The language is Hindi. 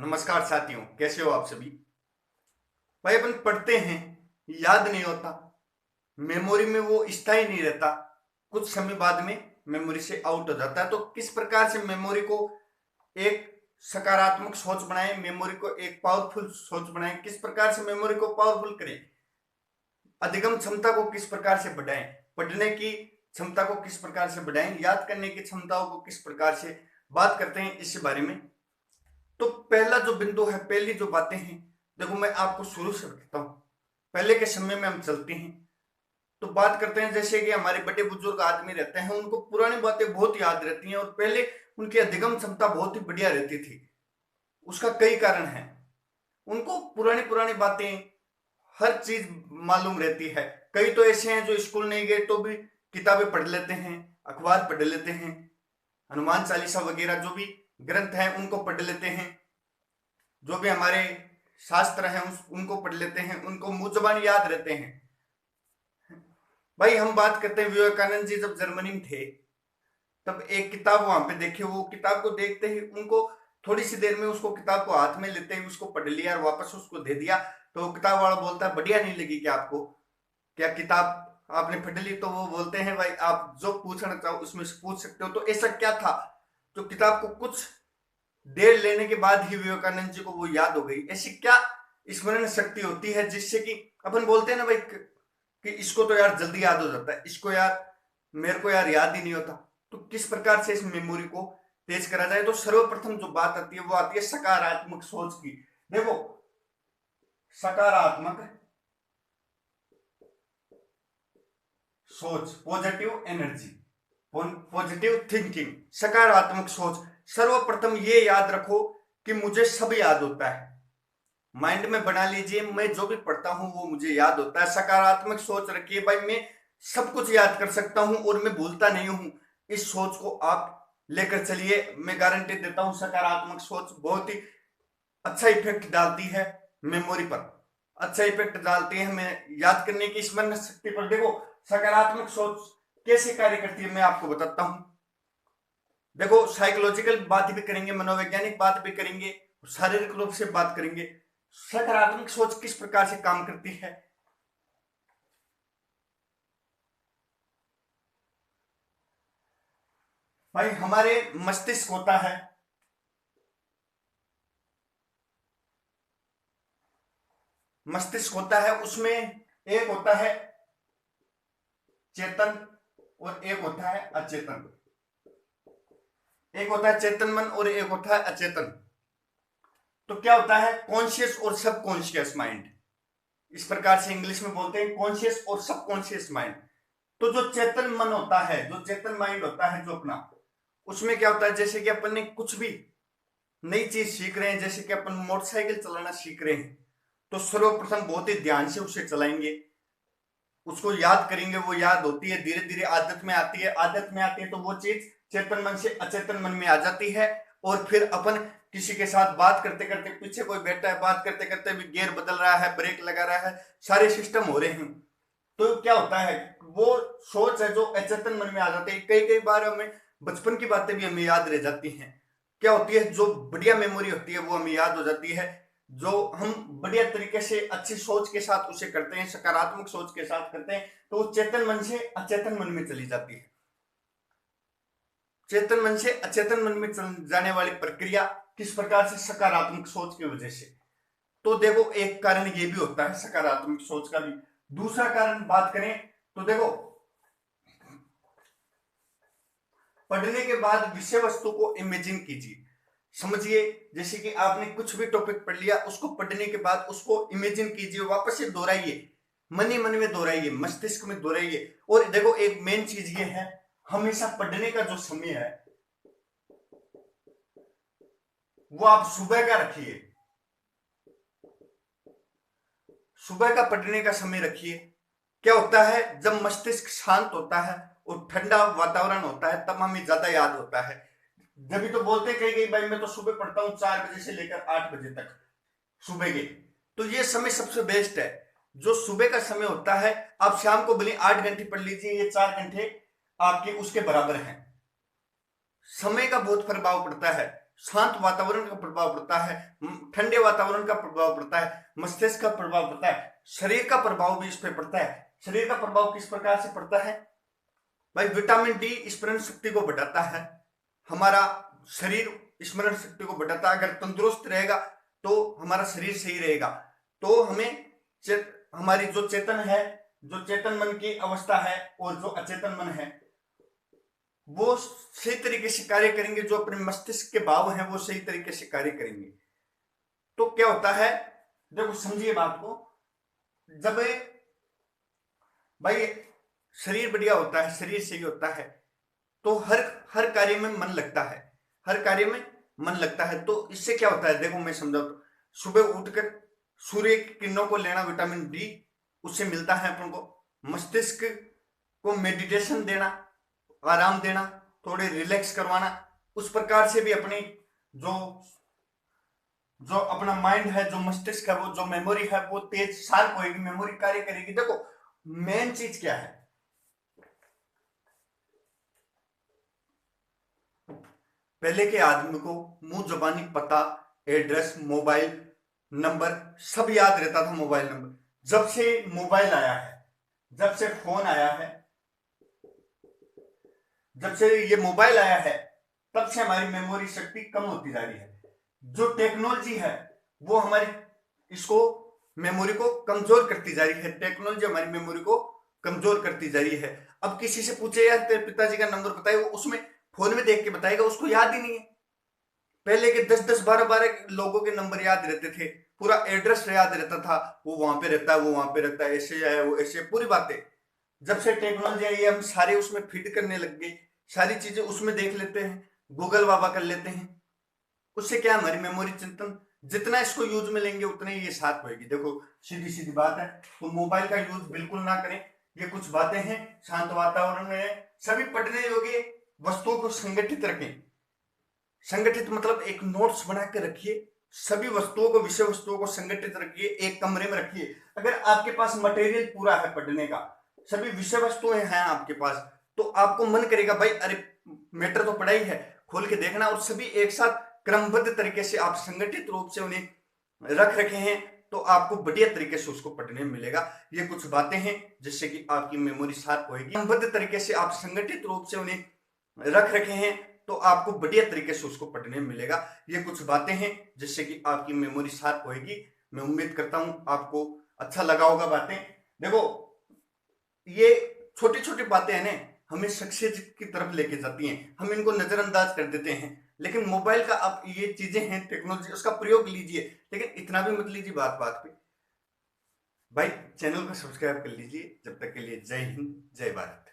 नमस्कार साथियों, कैसे हो आप सभी। भाई अपन पढ़ते हैं, याद नहीं होता, मेमोरी में वो स्थायी नहीं रहता, कुछ समय बाद में मेमोरी से आउट हो जाता है। तो किस प्रकार से मेमोरी को एक सकारात्मक सोच बनाएं, मेमोरी को एक पावरफुल सोच बनाएं, किस प्रकार से मेमोरी को पावरफुल करें, अधिगम क्षमता को किस प्रकार से बढ़ाएं, पढ़ने की क्षमता को किस प्रकार से बढ़ाएं, याद करने की क्षमताओं को किस प्रकार से बात करते हैं, इस बारे में। तो पहला जो बिंदु है, पहली जो बातें हैं, देखो मैं आपको शुरू से बताता हूं। पहले के समय में हम चलते हैं तो बात करते हैं, जैसे कि हमारे बड़े बुजुर्ग आदमी रहते हैं, उनको पुरानी बातें बहुत याद रहती हैं और पहले उनकी अधिगम क्षमता बहुत ही बढ़िया रहती थी। उसका कई कारण है, उनको पुरानी पुरानी बातें, हर चीज मालूम रहती है। कई तो ऐसे हैं जो स्कूल नहीं गए तो भी किताबें पढ़ लेते हैं, अखबार पढ़ लेते हैं, हनुमान चालीसा वगैरह जो भी ग्रंथ हैं उनको पढ़ लेते हैं, जो भी हमारे शास्त्र हैं उनको पढ़ लेते हैं, उनको मुंह जबानी याद रहते हैं। भाई हम बात करते हैं, विवेकानंद जी जब जर्मनी में थे तब एक किताब वहां पे देखी, वो किताब को देखते ही उनको थोड़ी सी देर में उसको किताब को हाथ में लेते ही उसको पढ़ लिया और वापस उसको दे दिया। तो वो किताब वाला बोलता है, बढ़िया नहीं लगी क्या आपको, क्या किताब आपने पढ़ ली? तो वो बोलते हैं, भाई आप जो पूछना चाहो उसमें से पूछ सकते हो। तो ऐसा क्या था जो किताब को कुछ देर लेने के बाद ही विवेकानंद जी को वो याद हो गई? ऐसी क्या स्मरण शक्ति होती है जिससे कि अपन बोलते हैं ना भाई कि इसको तो यार जल्दी याद हो जाता है, इसको यार मेरे को यार याद ही नहीं होता। तो किस प्रकार से इस मेमोरी को तेज करा जाए? तो सर्वप्रथम जो बात आती है वो आती है सकारात्मक सोच की। देखो, सकारात्मक सोच, पॉजिटिव एनर्जी, पॉजिटिव थिंकिंग, सकारात्मक सोच। सर्वप्रथम ये याद रखो कि मुझे सब याद होता है। माइंड में बना लीजिए, मैं जो भी पढ़ता हूं वो मुझे याद होता है। सकारात्मक सोच रखिए, भाई मैं सब कुछ याद कर सकता हूं और मैं भूलता नहीं हूं। इस सोच को आप लेकर चलिए, मैं गारंटी देता हूं सकारात्मक सोच बहुत ही अच्छा इफेक्ट डालती है मेमोरी पर, अच्छा इफेक्ट डालती है हमें याद करने की स्मरण शक्ति पर। देखो, सकारात्मक सोच कैसे कार्य करती है मैं आपको बताता हूं। देखो, साइकोलॉजिकल बात भी करेंगे, मनोवैज्ञानिक बात भी करेंगे, शारीरिक रूप से बात करेंगे। सकारात्मक सोच किस प्रकार से काम करती है? भाई हमारे मस्तिष्क होता है, मस्तिष्क होता है, उसमें एक होता है चेतन और एक होता है अचेतन। एक होता है चेतन मन और एक होता है अचेतन। तो क्या होता है कॉन्शियस और सबकॉन्शियस माइंड, इस प्रकार से इंग्लिश में बोलते हैं कॉन्शियस और सबकॉन्शियस माइंड। तो जो चेतन मन होता है, जो चेतन माइंड होता है जो अपना, उसमें क्या होता है, जैसे कि अपन ने कुछ भी नई चीज सीख रहे हैं, जैसे कि अपन मोटरसाइकिल चलाना सीख रहे हैं, तो सर्वप्रथम बहुत ही ध्यान से उसे चलाएंगे, उसको याद करेंगे, वो याद होती है, धीरे धीरे आदत में आती है, आदत में आती है तो वो चीज चेतन मन से अचेतन मन में आ जाती है। और फिर अपन किसी के साथ बात करते करते, पीछे कोई बैठा है, बात करते करते भी गियर बदल रहा है, ब्रेक लगा रहा है, सारे सिस्टम हो रहे हैं, तो क्या होता है वो सोच है जो अचेतन मन में आ जाती है। कई कई बार हमें बचपन की बातें भी हमें याद रह जाती हैं। क्या होती है, जो बढ़िया मेमोरी होती है वो हमें याद हो जाती है, जो हम बढ़िया तरीके से अच्छी सोच के साथ उसे करते हैं, सकारात्मक सोच के साथ करते हैं, तो वो चेतन मन से अचेतन मन में चली जाती है। चेतन मन से अचेतन मन में चल जाने वाली प्रक्रिया किस प्रकार से? सकारात्मक सोच की वजह से। तो देखो, एक कारण ये भी होता है सकारात्मक सोच का भी। दूसरा कारण बात करें तो देखो, पढ़ने के बाद विषय वस्तु को इमेजिन कीजिए, समझिए। जैसे कि आपने कुछ भी टॉपिक पढ़ लिया, उसको पढ़ने के बाद उसको इमेजिन कीजिए, वापस से दोहराइए, मन ही मन में दोहराइए, मस्तिष्क में दोहराइए। और देखो, एक मेन चीज ये है, हमेशा पढ़ने का जो समय है वो आप सुबह का रखिए, सुबह का पढ़ने का समय रखिए। क्या होता है, जब मस्तिष्क शांत होता है और ठंडा वातावरण होता है तब हमें ज्यादा याद होता है। जब भी तो बोलते कई कई भाई मैं तो सुबह पढ़ता हूँ 4 बजे से लेकर 8 बजे तक, सुबह के। तो ये समय सबसे बेस्ट है, जो सुबह का समय होता है। आप शाम को भले 8 घंटे पढ़ लीजिए, ये 4 घंटे आपके उसके बराबर हैं। समय का बहुत प्रभाव पड़ता है। शांत वातावरण का प्रभाव पड़ता है, ठंडे वातावरण का प्रभाव पड़ता है, मस्तिष्क का प्रभाव पड़ता है, शरीर का प्रभाव भी इस पर पड़ता है। शरीर का प्रभाव किस प्रकार से पड़ता है भाई? विटामिन डी स्मरण शक्ति को बढ़ाता है, हमारा शरीर स्मरण शक्ति को बढ़ाता है। अगर तंदुरुस्त रहेगा तो हमारा शरीर सही रहेगा, तो हमें हमारी जो चेतन है, जो चेतन मन की अवस्था है और जो अचेतन मन है वो सही तरीके से कार्य करेंगे, जो अपने मस्तिष्क के भाव हैं वो सही तरीके से कार्य करेंगे। तो क्या होता है, देखो समझिए बात को, जब भाई शरीर बढ़िया होता है, शरीर सही होता है तो हर कार्य में मन लगता है, हर कार्य में मन लगता है। तो इससे क्या होता है, देखो मैं समझाऊं तो, सुबह उठकर सूर्य की किरणों को लेना, विटामिन डी उससे मिलता है अपन को। मस्तिष्क को मेडिटेशन देना, आराम देना, थोड़े रिलैक्स करवाना, उस प्रकार से भी अपनी जो जो अपना माइंड है, जो मस्तिष्क है, वो जो मेमोरी है वो तेज शार्प होगी, मेमोरी कार्य करेगी। देखो मेन चीज क्या है, पहले के आदमी को मुंह जबानी पता, एड्रेस, मोबाइल नंबर सब याद रहता था। मोबाइल नंबर जब से मोबाइल आया है, जब से फोन आया है, जब से ये मोबाइल आया है, तब से हमारी मेमोरी शक्ति कम होती जा रही है। जो टेक्नोलॉजी है वो हमारी इसको मेमोरी को कमजोर करती जा रही है, टेक्नोलॉजी हमारी मेमोरी को कमजोर करती जा रही है। अब किसी से पूछे यार तेरे पिताजी का नंबर बताए, वो उसमें फोन में देख के बताएगा, उसको याद ही नहीं है। पहले के 10-10, 12-12 लोगों के नंबर याद रहते थे, पूरा एड्रेस याद रहता था, वो वहां पे रहता है, वो वहां पे रहता है, ऐसे है वो ऐसे, पूरी बातें। जब से टेक्नोलॉजी आई हम सारे उसमें फिट करने लग गए, सारी चीजें उसमें देख लेते हैं, गूगल बाबा कर लेते हैं। उससे क्या हमारी मेमोरी चिंतन, जितना इसको यूज में लेंगे उतने ही ये साथ होगी। देखो सीधी सीधी बात है, तो मोबाइल का यूज बिल्कुल ना करें। ये कुछ बातें हैं, शांत वातावरण में सभी पढ़ने योग्य वस्तुओं को संगठित रखें। संगठित मतलब एक नोट्स बना के रखिए, सभी वस्तुओं को, विषय वस्तुओं को संगठित रखिए, एक कमरे में रखिए। अगर आपके पास मटेरियल पूरा है पढ़ने का, सभी विषय वस्तुएं हैं आपके पास, तो आपको मन करेगा भाई अरे मैटर तो पढ़ा ही है, खोल के देखना। और सभी एक साथ क्रमबद्ध तरीके से आप संगठित रूप से उन्हें रख रखे हैं तो आपको बढ़िया तरीके से उसको पढ़ने में मिलेगा। ये कुछ बातें हैं जिससे कि आपकी मेमोरी शार्प होगी। क्रमबद्ध तरीके से आप संगठित रूप से उन्हें रख रखे हैं तो आपको बढ़िया तरीके से उसको पढ़ने में मिलेगा। ये कुछ बातें हैं जिससे कि आपकी मेमोरी शार्प होगी। मैं उम्मीद करता हूं आपको अच्छा लगा होगा बातें। देखो ये छोटी छोटी बातें हैं ना, हमें सक्सेस की तरफ लेके जाती हैं, हम इनको नजरअंदाज कर देते हैं। लेकिन मोबाइल का आप ये चीजें हैं, टेक्नोलॉजी, उसका प्रयोग लीजिए, लेकिन इतना भी मत लीजिए बात बात पे। भाई चैनल को सब्सक्राइब कर लीजिए। जब तक के लिए जय हिंद, जय भारत।